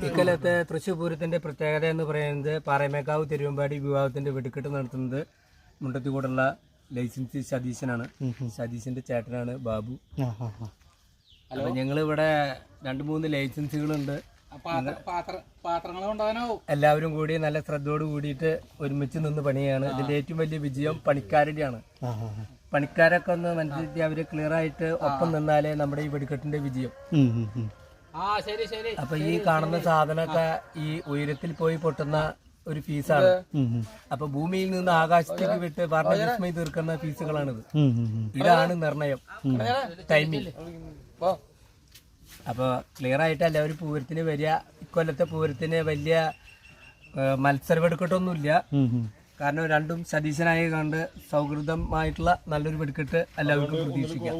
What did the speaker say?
ഇക്കൊല്ലത്തെ തൃശ്ശൂർ പൂരത്തിന്റെ പ്രത്യേകത എന്ന് പറയുന്നത് പാറമേക്കാവ് തിരുവമ്പാടി വിവാഹത്തിന്റെ വെടിക്കെട്ട് നടത്തുന്നത് മുണ്ടത്തിക്കൂടുള്ള ലൈസൻസ് സതീശനാണ്. സതീശന്റെ ചേട്ടനാണ് ബാബു. അപ്പൊ ഞങ്ങളിവിടെ 2-3 ലൈസൻസുകളുണ്ട്. എല്ലാവരും കൂടി നല്ല ശ്രദ്ധയോട് കൂടിയിട്ട് ഒരുമിച്ച് നിന്ന് പണിയാണ്. ഇതിന്റെ ഏറ്റവും വലിയ വിജയം പണിക്കാരുടെയാണ്. പണിക്കാരൊക്കെ ഒന്ന് മനസ്സിലാക്കി അവര് ക്ലിയർ ആയിട്ട് ഒപ്പം നിന്നാലേ നമ്മുടെ ഈ വെടിക്കെട്ടിന്റെ വിജയം. അപ്പൊ ഈ കാണുന്ന സാധനമൊക്കെ ഈ ഉയരത്തിൽ പോയി പൊട്ടുന്ന ഒരു ഫീസാണ്. അപ്പൊ ഭൂമിയിൽ നിന്ന് ആകാശത്തേക്ക് വിട്ട് വർണ്ണവിസ്മയം തീർക്കുന്ന ഫീസുകളാണിത്. ഇതാണ് നിർണയം, ടൈമിംഗ്. അപ്പൊ ക്ലിയർ ആയിട്ട് എല്ലാവരും പൂരത്തിന് വരിക. ഇക്കൊല്ലത്തെ പൂരത്തിന് വലിയ മത്സര വെടിക്കെട്ടൊന്നുമില്ല. കാരണം രണ്ടും സതീശനായ കണ്ട് സൗഹൃദമായിട്ടുള്ള നല്ലൊരു വെടിക്കെട്ട് എല്ലാവർക്കും പ്രതീക്ഷിക്കാം.